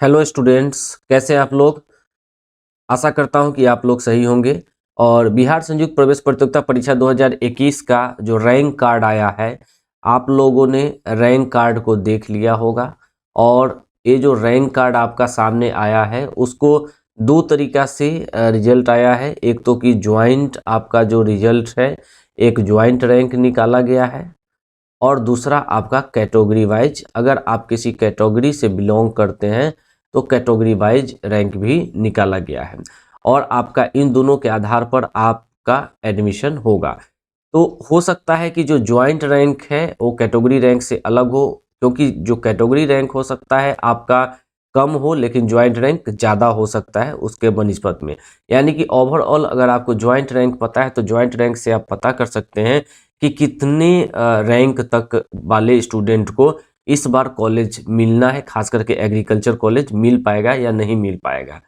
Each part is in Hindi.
हेलो स्टूडेंट्स, कैसे हैं आप लोग। आशा करता हूं कि आप लोग सही होंगे। और बिहार संयुक्त प्रवेश प्रतियोगिता परीक्षा 2021 का जो रैंक कार्ड आया है, आप लोगों ने रैंक कार्ड को देख लिया होगा। और ये जो रैंक कार्ड आपका सामने आया है उसको दो तरीका से रिजल्ट आया है। एक तो कि ज्वाइंट आपका जो रिजल्ट है, एक ज्वाइंट रैंक निकाला गया है, और दूसरा आपका कैटेगरी वाइज, अगर आप किसी कैटेगरी से बिलोंग करते हैं तो कैटेगरी वाइज रैंक भी निकाला गया है। और आपका इन दोनों के आधार पर आपका एडमिशन होगा। तो हो सकता है कि जो ज्वाइंट रैंक है वो कैटेगरी रैंक से अलग हो, क्योंकि जो कैटेगरी रैंक हो सकता है आपका कम हो, लेकिन ज्वाइंट रैंक ज़्यादा हो सकता है उसके बनिस्बत में। यानी कि ओवरऑल अगर आपको ज्वाइंट रैंक पता है तो ज्वाइंट रैंक से आप पता कर सकते हैं कि कितने रैंक तक वाले स्टूडेंट को इस बार कॉलेज मिलना है, खास करके एग्रीकल्चर कॉलेज मिल पाएगा या नहीं मिल पाएगा।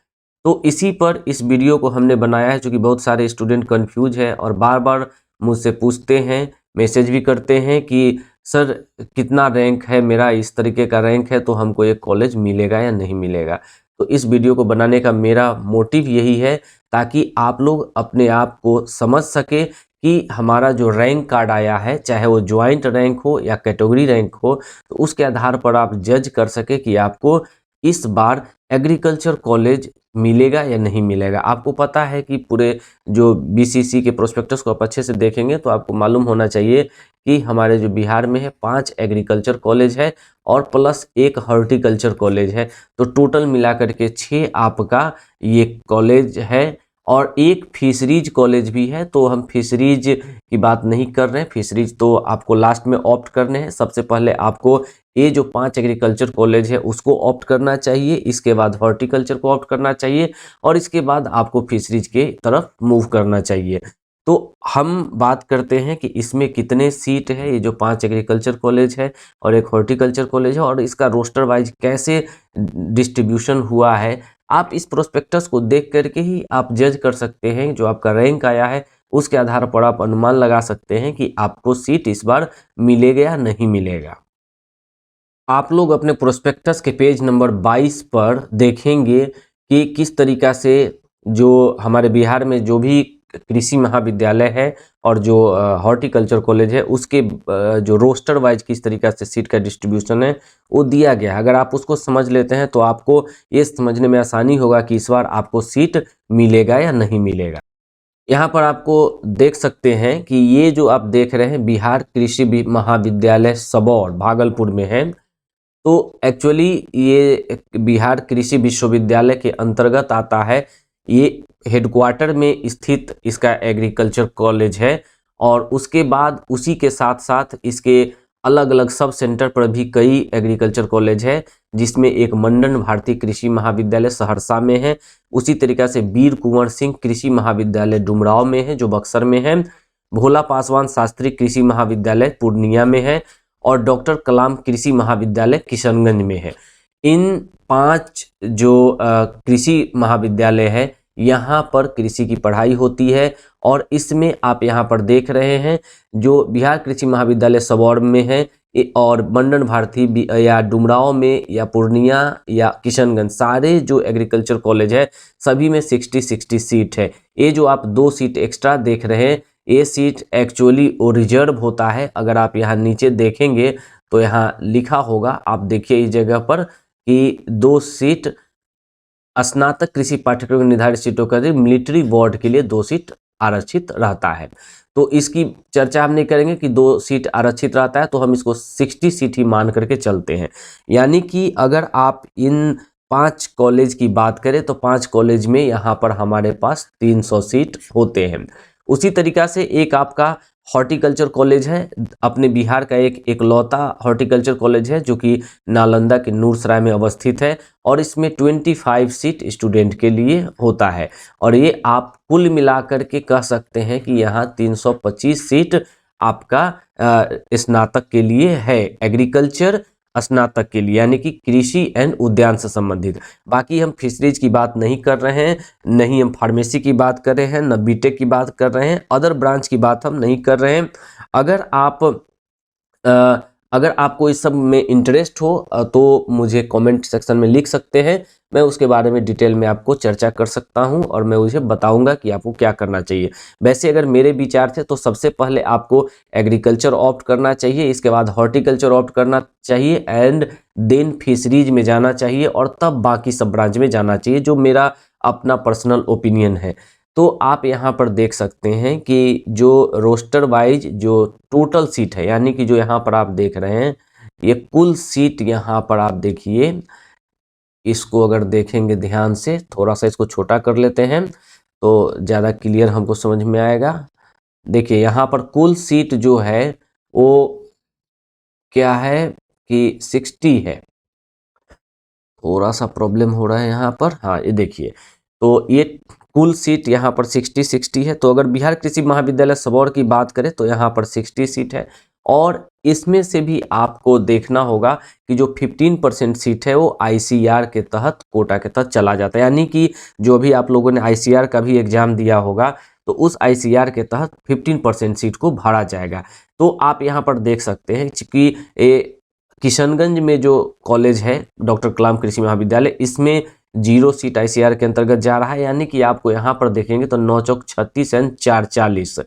तो इसी पर इस वीडियो को हमने बनाया है, क्योंकि बहुत सारे स्टूडेंट कंफ्यूज है और बार बार मुझसे पूछते हैं, मैसेज भी करते हैं कि सर कितना रैंक है मेरा, इस तरीके का रैंक है तो हमको एक कॉलेज मिलेगा या नहीं मिलेगा। तो इस वीडियो को बनाने का मेरा मोटिव यही है, ताकि आप लोग अपने आप को समझ सके कि हमारा जो रैंक कार्ड आया है, चाहे वो ज्वाइंट रैंक हो या कैटेगरी रैंक हो, तो उसके आधार पर आप जज कर सके कि आपको इस बार एग्रीकल्चर कॉलेज मिलेगा या नहीं मिलेगा। आपको पता है कि पूरे जो बीसीसी के प्रोस्पेक्टस को आप अच्छे से देखेंगे तो आपको मालूम होना चाहिए कि हमारे जो बिहार में है 5 एग्रीकल्चर कॉलेज है और प्लस एक हॉर्टिकल्चर कॉलेज है। तो टोटल मिलाकर के 6 आपका ये कॉलेज है। और एक फिशरीज कॉलेज भी है, तो हम फिशरीज की बात नहीं कर रहे हैं। फिशरीज तो आपको लास्ट में ऑप्ट करने हैं। सबसे पहले आपको ये जो 5 एग्रीकल्चर कॉलेज है उसको ऑप्ट करना चाहिए, इसके बाद हॉर्टिकल्चर को ऑप्ट करना चाहिए, और इसके बाद आपको फिशरीज के तरफ मूव करना चाहिए। तो हम बात करते हैं कि इसमें कितने सीट है। ये जो 5 एग्रीकल्चर कॉलेज है और एक हॉर्टिकल्चर कॉलेज है, और इसका रोस्टर वाइज कैसे डिस्ट्रीब्यूशन हुआ है, आप इस प्रोस्पेक्टस को देख करके ही आप जज कर सकते हैं। जो आपका रैंक आया है उसके आधार पर आप अनुमान लगा सकते हैं कि आपको सीट इस बार मिलेगा या नहीं मिलेगा। आप लोग अपने प्रोस्पेक्टस के पेज नंबर 22 पर देखेंगे कि किस तरीका से जो हमारे बिहार में जो भी कृषि महाविद्यालय है और जो हॉर्टिकल्चर कॉलेज है उसके जो रोस्टर वाइज किस तरीका से सीट का डिस्ट्रीब्यूशन है वो दिया गया है। अगर आप उसको समझ लेते हैं तो आपको ये समझने में आसानी होगा कि इस बार आपको सीट मिलेगा या नहीं मिलेगा। यहाँ पर आपको देख सकते हैं कि ये जो आप देख रहे हैं बिहार कृषि महाविद्यालय सबौर भागलपुर में है। तो एक्चुअली ये बिहार कृषि विश्वविद्यालय के अंतर्गत आता है। ये हेडक्वार्टर में स्थित इसका एग्रीकल्चर कॉलेज है, और उसके बाद उसी के साथ साथ इसके अलग अलग सब सेंटर पर भी कई एग्रीकल्चर कॉलेज है, जिसमें एक मंडन भारती कृषि महाविद्यालय सहरसा में है। उसी तरीका से वीर कुंवर सिंह कृषि महाविद्यालय डुमराव में है जो बक्सर में है। भोला पासवान शास्त्री कृषि महाविद्यालय पूर्णिया में है, और डॉक्टर कलाम कृषि महाविद्यालय किशनगंज में है। इन 5 जो कृषि महाविद्यालय है यहाँ पर कृषि की पढ़ाई होती है। और इसमें आप यहाँ पर देख रहे हैं जो बिहार कृषि महाविद्यालय सबौर में है, और मंडन भारती या डुमराव में या पूर्णिया या किशनगंज, सारे जो एग्रीकल्चर कॉलेज है सभी में 60-60 सीट है। ये जो आप 2 सीट एक्स्ट्रा देख रहे हैं, ये सीट एक्चुअली वो रिजर्व होता है। अगर आप यहाँ नीचे देखेंगे तो यहाँ लिखा होगा, आप देखिए इस जगह पर, कि 2 सीट स्नातक कृषि पाठ्यक्रम निर्धारित सीटों का मिलिट्री बोर्ड के लिए 2 सीट आरक्षित रहता है। तो इसकी चर्चा हम नहीं करेंगे कि 2 सीट आरक्षित रहता है, तो हम इसको 60 सीट ही मान करके चलते हैं। यानी कि अगर आप इन 5 कॉलेज की बात करें तो 5 कॉलेज में यहाँ पर हमारे पास 300 सीट होते हैं। उसी तरीका से एक आपका हॉर्टिकल्चर कॉलेज है, अपने बिहार का एक इकलौता हॉर्टिकल्चर कॉलेज है जो कि नालंदा के नूरसराय में अवस्थित है, और इसमें 25 सीट स्टूडेंट के लिए होता है। और ये आप कुल मिलाकर के कह सकते हैं कि यहाँ 325 सीट आपका स्नातक के लिए है, एग्रीकल्चर स्नातक के लिए, यानी कि कृषि एंड उद्यान से संबंधित। बाकी हम फिशरीज की बात नहीं कर रहे हैं, नहीं हम फार्मेसी की बात कर रहे हैं, न बीटेक की बात कर रहे हैं, अदर ब्रांच की बात हम नहीं कर रहे हैं। अगर आप अगर आपको इस सब में इंटरेस्ट हो तो मुझे कमेंट सेक्शन में लिख सकते हैं, मैं उसके बारे में डिटेल में आपको चर्चा कर सकता हूं और मैं उसे बताऊंगा कि आपको क्या करना चाहिए। वैसे अगर मेरे विचार से तो सबसे पहले आपको एग्रीकल्चर ऑप्ट करना चाहिए, इसके बाद हॉर्टिकल्चर ऑप्ट करना चाहिए एंड देन फिशरीज में जाना चाहिए और तब बाकी सब ब्रांच में जाना चाहिए, जो मेरा अपना पर्सनल ओपिनियन है। तो आप यहाँ पर देख सकते हैं कि जो रोस्टर वाइज जो टोटल सीट है, यानी कि जो यहाँ पर आप देख रहे हैं ये कुल सीट, यहाँ पर आप देखिए, इसको अगर देखेंगे ध्यान से, थोड़ा सा इसको छोटा कर लेते हैं तो ज़्यादा क्लियर हमको समझ में आएगा। देखिए यहाँ पर कुल सीट जो है वो क्या है कि 60 है। थोड़ा सा प्रॉब्लम हो रहा है यहाँ पर, हाँ ये देखिए, तो ये कुल सीट यहाँ पर 60 है। तो अगर बिहार कृषि महाविद्यालय सबौर की बात करें तो यहाँ पर 60 सीट है और इसमें से भी आपको देखना होगा कि जो 15% सीट है वो आईसीआर के तहत, कोटा के तहत चला जाता है। यानी कि जो भी आप लोगों ने आईसीआर का भी एग्जाम दिया होगा तो उस आईसीआर के तहत 15% सीट को भरा जाएगा। तो आप यहाँ पर देख सकते हैं कि किशनगंज में जो कॉलेज है डॉक्टर कलाम कृषि महाविद्यालय, इसमें 0 सीट आईसीआर के अंतर्गत जा रहा है। यानी कि आपको यहाँ पर देखेंगे तो 9 चौक 36 एंड 4 40,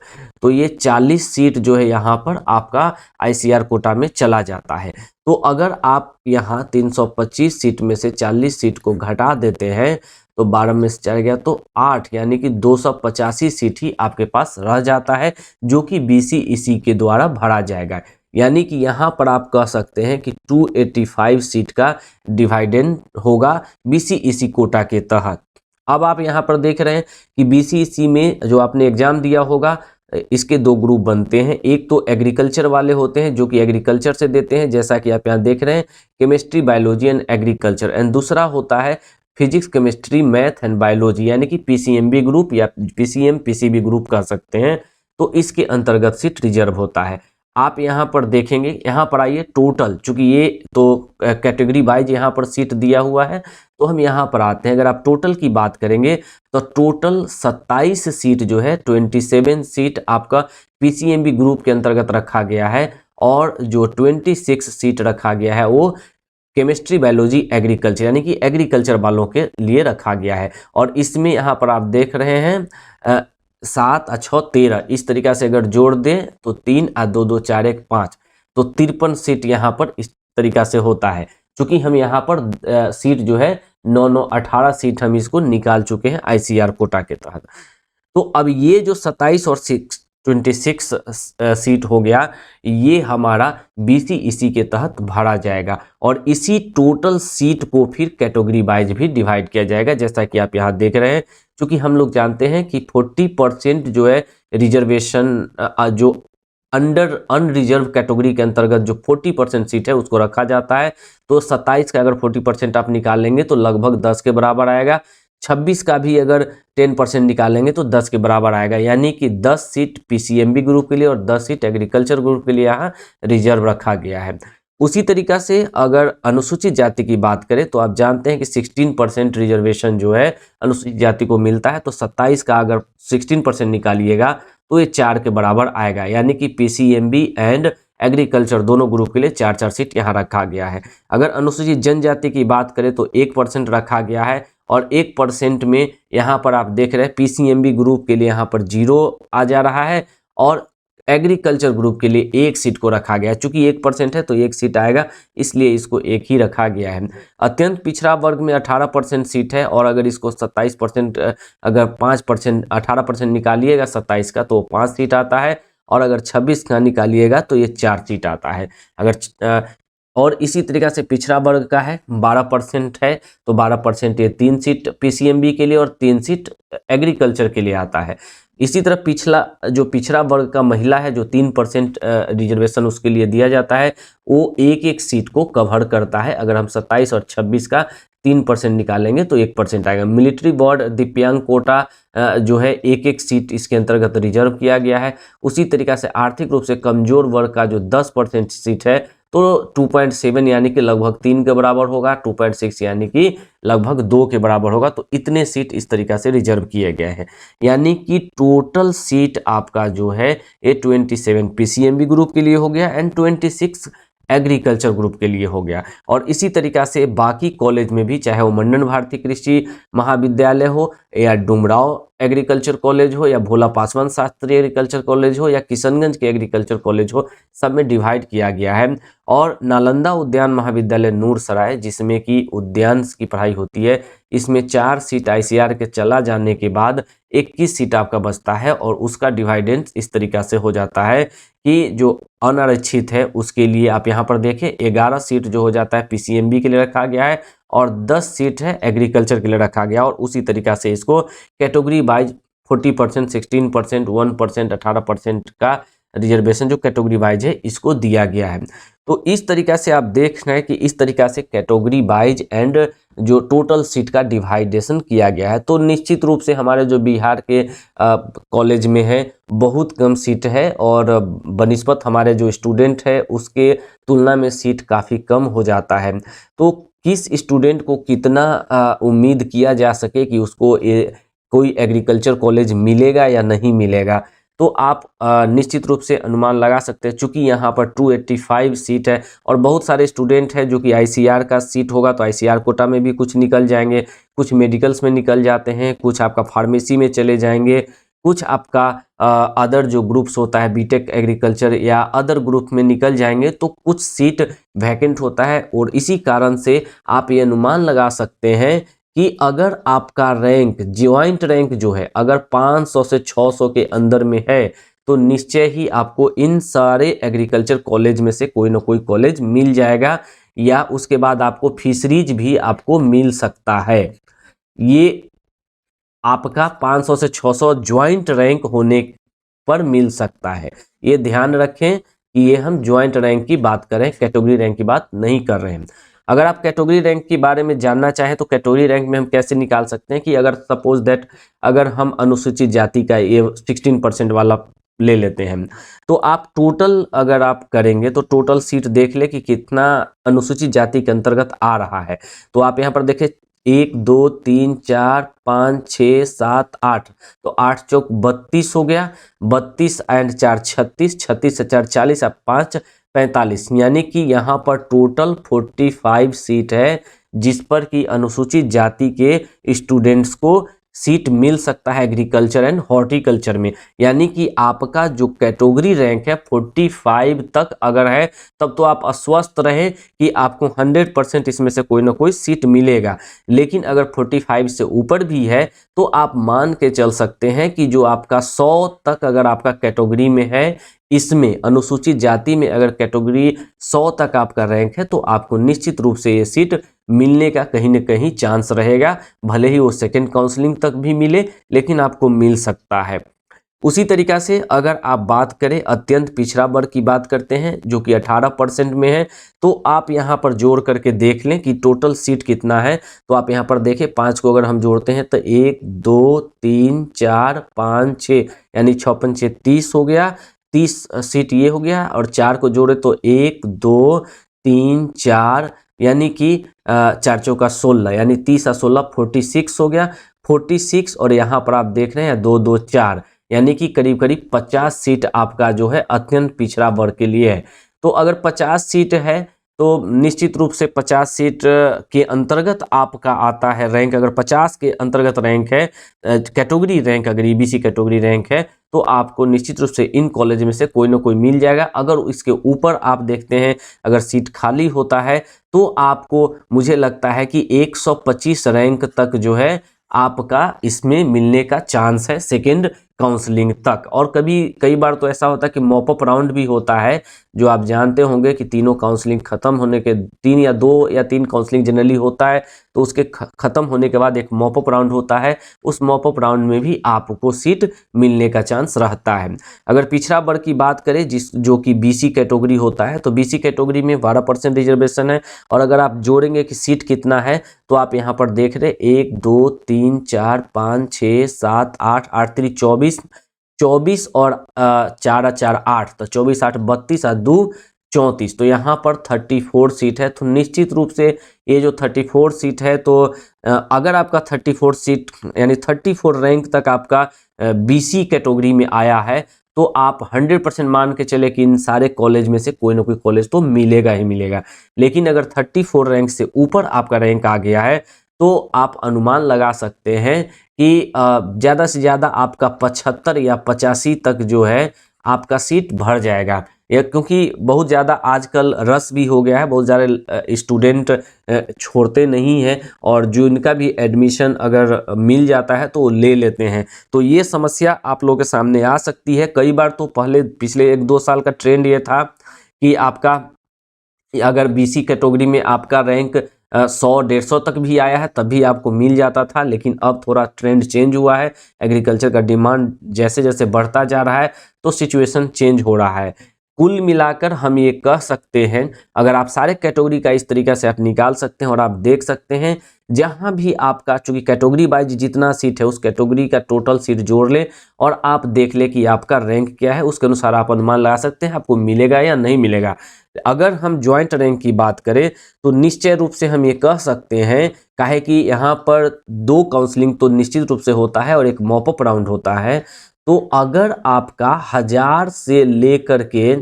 तो ये 40 सीट जो है यहाँ पर आपका आईसीआर कोटा में चला जाता है। तो अगर आप यहाँ 325 सीट में से 40 सीट को घटा देते हैं तो 12 में से 4 गया तो 8, यानी कि 285 सीट ही आपके पास रह जाता है, जो कि बीसीईसी के द्वारा भरा जाएगा। यानी कि यहाँ पर आप कह सकते हैं कि 285 सीट का डिवाइडेंड होगा बीसीईसी कोटा के तहत। अब आप यहाँ पर देख रहे हैं कि बीसीईसी में जो आपने एग्जाम दिया होगा, इसके 2 ग्रुप बनते हैं। एक तो एग्रीकल्चर वाले होते हैं जो कि एग्रीकल्चर से देते हैं, जैसा कि आप यहाँ देख रहे हैं, chemistry, biology and agriculture, and दूसरा होता है physics, chemistry, math and biology, यानी कि पीसीएमबी ग्रुप या पीसीएम पीसीबी ग्रुप कह सकते हैं। तो इसके अंतर्गत सीट रिजर्व होता है। आप यहाँ पर देखेंगे, यहाँ पर आइए, टोटल, चूंकि ये तो कैटेगरी वाइज यहाँ पर सीट दिया हुआ है, तो हम यहाँ पर आते हैं। अगर आप टोटल की बात करेंगे तो टोटल 27 सीट जो है, 27 सीट आपका पीसीएमबी ग्रुप के अंतर्गत रखा गया है और जो 26 सीट रखा गया है वो केमिस्ट्री, बायोलॉजी, एग्रीकल्चर, यानी कि एग्रीकल्चर वालों के लिए रखा गया है। और इसमें यहाँ पर आप देख रहे हैं 7 और 6 13, इस तरीका से अगर जोड़ दें तो 3 और 2 2 4 1 5, तो 53 सीट यहाँ पर इस तरीका से होता है। चूंकि हम यहाँ पर सीट जो है 9 9 18 सीट हम इसको निकाल चुके हैं आईसीआर कोटा के तहत। तो अब ये जो 27 और 26 सीट हो गया, ये हमारा बीसीईसी के तहत भरा जाएगा और इसी टोटल सीट को फिर कैटेगरी वाइज भी डिवाइड किया जाएगा, जैसा कि आप यहाँ देख रहे हैं। क्योंकि हम लोग जानते हैं कि 40% जो है रिजर्वेशन, जो अंडर अनरिजर्व कैटेगरी के अंतर्गत जो 40% सीट है उसको रखा जाता है। तो 27 का अगर 40% आप निकालेंगे तो लगभग 10 के बराबर आएगा। 26 का भी अगर 10% निकालेंगे तो 10 के बराबर आएगा। यानी कि 10 सीट पीसीएमबी ग्रुप के लिए और 10 सीट एग्रीकल्चर ग्रुप के लिए यहाँ रिजर्व रखा गया है। उसी तरीका से अगर अनुसूचित जाति की बात करें तो आप जानते हैं कि 16% रिजर्वेशन जो है अनुसूचित जाति को मिलता है। तो 27 का अगर 16% निकालिएगा तो ये 4 के बराबर आएगा। यानी कि पीसीएमबी एंड एग्रीकल्चर दोनों ग्रुप के लिए 4 सीट यहाँ रखा गया है। अगर अनुसूचित जनजाति की बात करें तो 1% रखा गया है और 1% में यहाँ पर आप देख रहे हैं पीसीएमबी ग्रुप के लिए यहाँ पर 0 आ जा रहा है और एग्रीकल्चर ग्रुप के लिए 1 सीट को रखा गया है। चूंकि 1% है तो 1 सीट आएगा, इसलिए इसको 1 ही रखा गया है। अत्यंत पिछड़ा वर्ग में 18% सीट है और अगर इसको 27%, अगर 5% 18% निकालिएगा 27 का तो 5 सीट आता है और अगर 26 का निकालिएगा तो ये 4 सीट आता है। अगर और इसी तरीका से पिछड़ा वर्ग का है 12% है तो 12% ये 3 सीट पीसीएमबी के लिए और 3 सीट एग्रीकल्चर के लिए आता है। इसी तरह पिछड़ा वर्ग का महिला है जो 3% रिजर्वेशन उसके लिए दिया जाता है, वो 1 सीट को कवर करता है। अगर हम 27 और 26 का 3% निकालेंगे तो 1% आएगा। मिलिट्री बोर्ड दिव्यांग कोटा जो है 1 सीट इसके अंतर्गत रिजर्व किया गया है। उसी तरीका से आर्थिक रूप से कमजोर वर्ग का जो 10% सीट है तो 2.7 यानी कि लगभग 3 के बराबर होगा, 2.6 यानी कि लगभग 2 के बराबर होगा। तो इतने सीट इस तरीका से रिजर्व किए गए हैं। यानी कि टोटल सीट आपका जो है ये 27 पीसीएमबी ग्रुप के लिए हो गया एंड 26 एग्रीकल्चर ग्रुप के लिए हो गया। और इसी तरीका से बाकी कॉलेज में भी, चाहे वो मंडन भारती कृषि महाविद्यालय हो या डुमराव एग्रीकल्चर कॉलेज हो या भोला पासवान शास्त्री एग्रीकल्चर कॉलेज हो या किशनगंज के एग्रीकल्चर कॉलेज हो, सब में डिवाइड किया गया है। और नालंदा उद्यान महाविद्यालय नूरसराय, जिसमें कि उद्यान की पढ़ाई होती है, इसमें 4 सीट आईसीआर के चला जाने के बाद 21 सीट आपका बचता है। और उसका डिवाइडेंस इस तरीका से हो जाता है कि जो अनारक्षित है उसके लिए आप यहाँ पर देखें 11 सीट जो हो जाता है पीसीएमबी के लिए रखा गया है और 10 सीट है एग्रीकल्चर के लिए रखा गया। और उसी तरीका से इसको कैटेगरी वाइज 40%, 16%, 1%, 18% का रिजर्वेशन जो कैटेगरी वाइज है इसको दिया गया है। तो इस तरीका से आप देख रहे हैं कि इस तरीका से कैटेगरी वाइज एंड जो टोटल सीट का डिवाइडेशन किया गया है। तो निश्चित रूप से हमारे जो बिहार के कॉलेज में है बहुत कम सीट है और बनिस्बत हमारे जो स्टूडेंट है उसके तुलना में सीट काफ़ी कम हो जाता है। तो किस स्टूडेंट को कितना उम्मीद किया जा सके कि उसको कोई एग्रीकल्चर कॉलेज मिलेगा या नहीं मिलेगा, तो आप निश्चित रूप से अनुमान लगा सकते हैं। चूंकि यहाँ पर 285 सीट है और बहुत सारे स्टूडेंट हैं जो कि आईसीआर का सीट होगा तो आईसीआर कोटा में भी कुछ निकल जाएंगे, कुछ मेडिकल्स में निकल जाते हैं, कुछ आपका फार्मेसी में चले जाएंगे, कुछ आपका अदर जो ग्रुप्स होता है बीटेक एग्रीकल्चर या अदर ग्रुप में निकल जाएंगे, तो कुछ सीट वैकेंट होता है। और इसी कारण से आप ये अनुमान लगा सकते हैं कि अगर आपका रैंक ज्वाइंट रैंक जो है अगर 500 से 600 के अंदर में है तो निश्चय ही आपको इन सारे एग्रीकल्चर कॉलेज में से कोई ना कोई कॉलेज मिल जाएगा या उसके बाद आपको फिशरीज भी आपको मिल सकता है। ये आपका 500 से 600 ज्वाइंट रैंक होने पर मिल सकता है। ये ध्यान रखें कि ये हम ज्वाइंट रैंक की बात करें, कैटेगरी रैंक की बात नहीं कर रहे हैं। अगर आप कैटेगरी रैंक के बारे में जानना चाहें तो कैटेगरी रैंक में हम कैसे निकाल सकते हैं कि अगर सपोज दैट अगर हम अनुसूचित जाति का ये 16% वाला ले लेते हैं तो आप टोटल अगर आप करेंगे तो टोटल सीट देख ले कि कितना अनुसूचित जाति के अंतर्गत आ रहा है। तो आप यहाँ पर देखें 1 2 3 4 5 6 7 8, तो 8 चौक 32 हो गया, 32 एंड 4 36, 36 से 4 40, अब 5 45, यानी कि यहाँ पर टोटल 45 सीट है जिस पर कि अनुसूचित जाति के स्टूडेंट्स को सीट मिल सकता है एग्रीकल्चर एंड हॉर्टिकल्चर में। यानी कि आपका जो कैटेगरी रैंक है 45 तक अगर है तब तो आप आश्वस्त रहें कि आपको 100% इसमें से कोई ना कोई सीट मिलेगा। लेकिन अगर 45 से ऊपर भी है तो आप मान के चल सकते हैं कि जो आपका 100 तक अगर आपका कैटेगरी में है, इसमें अनुसूचित जाति में अगर कैटेगरी 100 तक आपका रैंक है तो आपको निश्चित रूप से ये सीट मिलने का कहीं ना कहीं चांस रहेगा। भले ही वो सेकंड काउंसलिंग तक भी मिले लेकिन आपको मिल सकता है। उसी तरीका से अगर आप बात करें अत्यंत पिछड़ा वर्ग की बात करते हैं जो कि 18% में है, तो आप यहाँ पर जोड़ करके देख लें कि टोटल सीट कितना है। तो आप यहाँ पर देखें 5 को अगर हम जोड़ते हैं तो 1 2 3 4 5 6 यानी 6 5 6 30 हो गया, 30 सीट ये हो गया। और 4 को जोड़े तो 1 2 3 4 यानी कि 4 चौका 16 यानी 30 और 16 46 हो गया, 46। और यहाँ पर आप देख रहे हैं 2 2 4 यानी कि करीब करीब 50 सीट आपका जो है अत्यंत पिछड़ा वर्ग के लिए है। तो अगर 50 सीट है तो निश्चित रूप से 50 सीट के अंतर्गत आपका आता है रैंक। अगर 50 के अंतर्गत रैंक है कैटेगरी रैंक, अगर ईबीसी कैटेगरी रैंक है तो आपको निश्चित रूप से इन कॉलेज में से कोई ना कोई मिल जाएगा। अगर इसके ऊपर आप देखते हैं अगर सीट खाली होता है तो आपको मुझे लगता है कि 125 रैंक तक जो है आपका इसमें मिलने का चांस है सेकेंड काउंसलिंग तक। और कई बार तो ऐसा होता है कि मॉपअप राउंड भी होता है, जो आप जानते होंगे कि तीनों काउंसलिंग खत्म होने के 3 या 2 या 3 काउंसलिंग जनरली होता है, तो उसके खत्म होने के बाद एक मॉपअप राउंड होता है। उस मॉपअप राउंड में भी आपको सीट मिलने का चांस रहता है। अगर पिछड़ा वर्ग की बात करें जो कि बीसी कैटेगरी होता है, तो बीसी कैटेगरी में 12% रिजर्वेशन है। और अगर आप जोड़ेंगे कि सीट कितना है तो आप यहाँ पर देख रहे 1 2 3 4 5 6 7 8 8 3 24 और 4 4 8, तो 24 8 32 और 2 34, तो यहाँ पर 34 सीट है। तो निश्चित रूप से ये जो 34 सीट है तो अगर आपका 34 सीट यानी 34 रैंक तक आपका बीसी कैटेगरी में आया है तो आप 100% मान के चले कि इन सारे कॉलेज में से कोई ना कोई कॉलेज तो मिलेगा ही मिलेगा। लेकिन अगर 34 रैंक से ऊपर आपका रैंक आ गया है तो आप अनुमान लगा सकते हैं कि ज़्यादा से ज़्यादा आपका 75 या 85 तक जो है आपका सीट भर जाएगा। या क्योंकि बहुत ज़्यादा आजकल रश भी हो गया है, बहुत ज़्यादा स्टूडेंट छोड़ते नहीं हैं और जो इनका भी एडमिशन अगर मिल जाता है तो वो ले लेते हैं। तो ये समस्या आप लोगों के सामने आ सकती है। कई बार तो पहले पिछले 1-2 साल का ट्रेंड ये था कि आपका अगर बीसी कैटेगरी में आपका रैंक 100-150 तक भी आया है तब भी आपको मिल जाता था, लेकिन अब थोड़ा ट्रेंड चेंज हुआ है। एग्रीकल्चर का डिमांड जैसे जैसे बढ़ता जा रहा है तो सिचुएशन चेंज हो रहा है। कुल मिलाकर हम ये कह सकते हैं, अगर आप सारे कैटेगरी का इस तरीका से आप निकाल सकते हैं और आप देख सकते हैं जहां भी आपका, चूंकि कैटेगरी वाइज जितना सीट है उस कैटेगरी का टोटल सीट जोड़ ले और आप देख ले कि आपका रैंक क्या है, उसके अनुसार आप अनुमान लगा सकते हैं आपको मिलेगा या नहीं मिलेगा। अगर हम ज्वाइंट रैंक की बात करें तो निश्चय रूप से हम ये कह सकते हैं, काहे कि यहाँ पर 2 काउंसलिंग तो निश्चित रूप से होता है और एक मॉप अप राउंड होता है। तो अगर आपका 1000 से लेकर के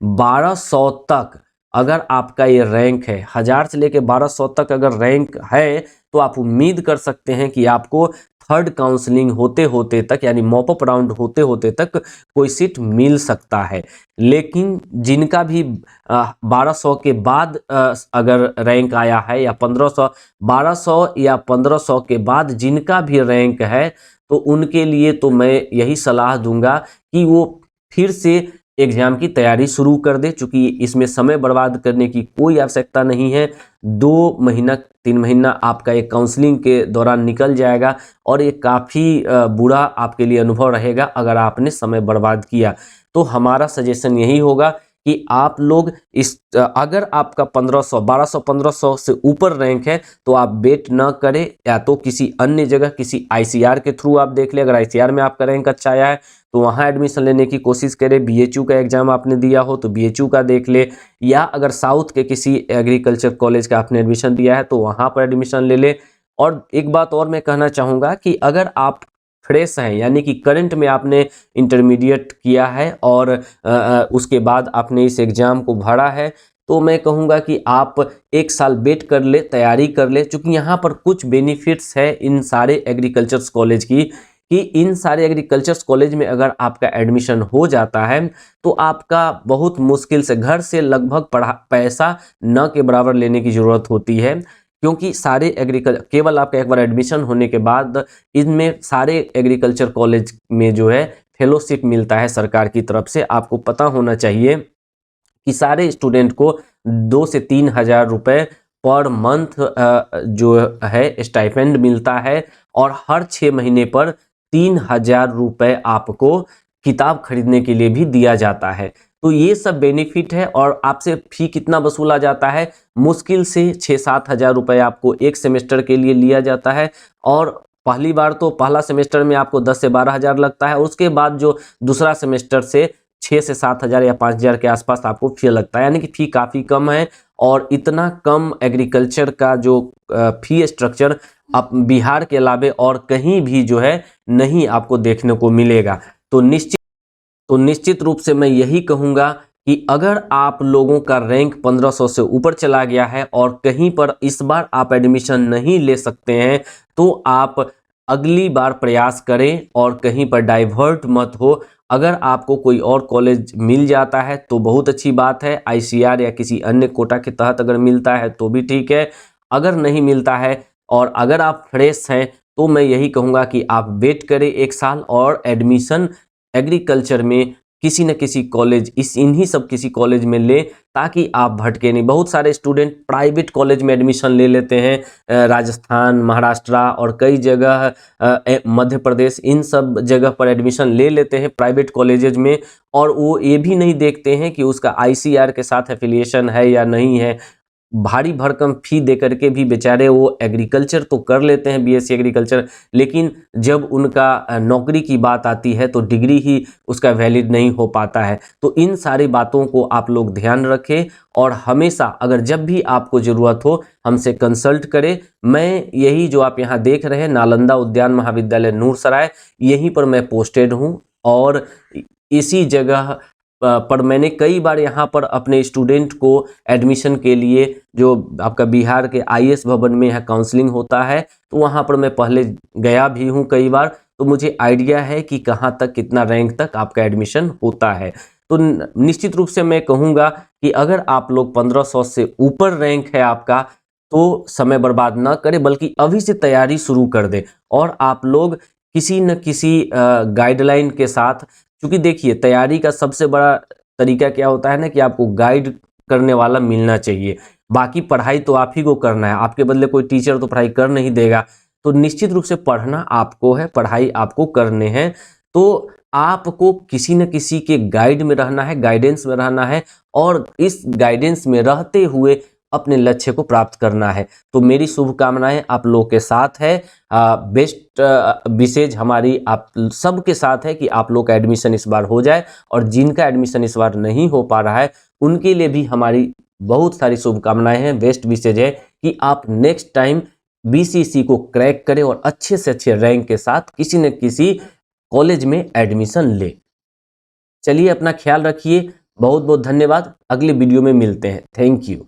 1200 तक अगर आपका ये रैंक है, 1000 से लेकर 1200 तक अगर रैंक है तो आप उम्मीद कर सकते हैं कि आपको थर्ड काउंसलिंग होते होते तक यानी मॉप अप राउंड होते होते तक कोई सीट मिल सकता है। लेकिन जिनका भी 1200 के बाद अगर रैंक आया है या 1500, 1200 या 1500 के बाद जिनका भी रैंक है तो उनके लिए तो मैं यही सलाह दूंगा कि वो फिर से एग्जाम की तैयारी शुरू कर दे, चूंकि इसमें समय बर्बाद करने की कोई आवश्यकता नहीं है। 2 महीना 3 महीना आपका एक काउंसलिंग के दौरान निकल जाएगा और ये काफ़ी बुरा आपके लिए अनुभव रहेगा अगर आपने समय बर्बाद किया। तो हमारा सजेशन यही होगा कि आप लोग इस अगर आपका 1500, 1200, 1500 से ऊपर रैंक है तो आप वेट न करें, या तो किसी अन्य जगह किसी आईसीआर के थ्रू आप देख लें। अगर आईसीआर में आपका रैंक अच्छा आया है तो वहाँ एडमिशन लेने की कोशिश करें। बीएचयू का एग्जाम आपने दिया हो तो बीएचयू का देख ले, या अगर साउथ के किसी एग्रीकल्चर कॉलेज का आपने एडमिशन दिया है तो वहाँ पर एडमिशन ले ले। और एक बात और मैं कहना चाहूँगा कि अगर आप फ्रेश हैं यानी कि करंट में आपने इंटरमीडिएट किया है और उसके बाद आपने इस एग्ज़ाम को भरा है, तो मैं कहूँगा कि आप 1 साल वेट कर ले, तैयारी कर ले, चूँकि यहाँ पर कुछ बेनिफिट्स है इन सारे एग्रीकल्चर्स कॉलेज की, कि इन सारे एग्रीकल्चर्स कॉलेज में अगर आपका एडमिशन हो जाता है तो आपका बहुत मुश्किल से घर से लगभग पैसा न के बराबर लेने की ज़रूरत होती है, क्योंकि सारे केवल आपका एक बार एडमिशन होने के बाद इनमें सारे एग्रीकल्चर कॉलेज में जो है फेलोशिप मिलता है सरकार की तरफ से। आपको पता होना चाहिए कि सारे स्टूडेंट को 2 से 3 हज़ार रुपये पर मंथ जो है स्टाइपेंड मिलता है और हर 6 महीने पर 3,000 रुपये आपको किताब खरीदने के लिए भी दिया जाता है। तो ये सब बेनिफिट है। और आपसे फ़ी कितना वसूला जाता है, मुश्किल से 6-7 हज़ार रुपये आपको एक सेमेस्टर के लिए लिया जाता है। और पहली बार तो पहला सेमेस्टर में आपको 10 से 12 हज़ार लगता है, उसके बाद जो दूसरा सेमेस्टर से 6 से 7 हज़ार या 5 हज़ार के आसपास आपको फ़ी लगता है, यानी कि फ़ी काफ़ी कम है। और इतना कम एग्रीकल्चर का जो फ़ी स्ट्रक्चर आप बिहार के अलावे और कहीं भी जो है नहीं आपको देखने को मिलेगा। तो निश्चित रूप से मैं यही कहूँगा कि अगर आप लोगों का रैंक 1500 से ऊपर चला गया है और कहीं पर इस बार आप एडमिशन नहीं ले सकते हैं तो आप अगली बार प्रयास करें और कहीं पर डाइवर्ट मत हो। अगर आपको कोई और कॉलेज मिल जाता है तो बहुत अच्छी बात है, आईसीआर या किसी अन्य कोटा के तहत अगर मिलता है तो भी ठीक है। अगर नहीं मिलता है और अगर आप फ्रेश हैं तो मैं यही कहूँगा कि आप वेट करें 1 साल और एडमिशन एग्रीकल्चर में किसी न किसी कॉलेज इन्हीं सब किसी कॉलेज में ले, ताकि आप भटके नहीं। बहुत सारे स्टूडेंट प्राइवेट कॉलेज में एडमिशन ले लेते हैं, राजस्थान, महाराष्ट्र और कई जगह मध्य प्रदेश, इन सब जगह पर एडमिशन ले लेते हैं प्राइवेट कॉलेजेज में, और वो ये भी नहीं देखते हैं कि उसका आईसीआर के साथ एफिलिएशन है या नहीं है। भारी भरकम फी दे करके भी बेचारे वो एग्रीकल्चर तो कर लेते हैं, बीएससी एग्रीकल्चर, लेकिन जब उनका नौकरी की बात आती है तो डिग्री ही उसका वैलिड नहीं हो पाता है। तो इन सारी बातों को आप लोग ध्यान रखें और हमेशा अगर जब भी आपको ज़रूरत हो हमसे कंसल्ट करें। मैं यही जो आप यहाँ देख रहे हैं नालंदा उद्यान महाविद्यालय नूरसराय, यहीं पर मैं पोस्टेड हूँ और इसी जगह पर मैंने कई बार यहाँ पर अपने स्टूडेंट को एडमिशन के लिए, जो आपका बिहार के आईएएस भवन में यहाँ काउंसलिंग होता है, तो वहाँ पर मैं पहले गया भी हूँ कई बार, तो मुझे आइडिया है कि कहाँ तक कितना रैंक तक आपका एडमिशन होता है। तो निश्चित रूप से मैं कहूँगा कि अगर आप लोग 1500 से ऊपर रैंक है आपका, तो समय बर्बाद ना करें, बल्कि अभी से तैयारी शुरू कर दें। और आप लोग किसी न किसी गाइडलाइन के साथ, क्योंकि देखिए तैयारी का सबसे बड़ा तरीका क्या होता है ना, कि आपको गाइड करने वाला मिलना चाहिए। बाकी पढ़ाई तो आप ही को करना है, आपके बदले कोई टीचर तो पढ़ाई कर नहीं देगा। तो निश्चित रूप से पढ़ना आपको है, पढ़ाई आपको करने हैं। तो आपको किसी न किसी के गाइड में रहना है, गाइडेंस में रहना है, और इस गाइडेंस में रहते हुए अपने लक्ष्य को प्राप्त करना है। तो मेरी शुभकामनाएं आप लोगों के साथ है। बेस्ट विशेज हमारी आप सब के साथ है कि आप लोग का एडमिशन इस बार हो जाए, और जिनका एडमिशन इस बार नहीं हो पा रहा है उनके लिए भी हमारी बहुत सारी शुभकामनाएं हैं। बेस्ट विशेज है कि आप नेक्स्ट टाइम बीसीसी को क्रैक करें और अच्छे से अच्छे रैंक के साथ किसी न किसी कॉलेज में एडमिशन ले। चलिए, अपना ख्याल रखिए। बहुत बहुत धन्यवाद। अगले वीडियो में मिलते हैं। Thank you.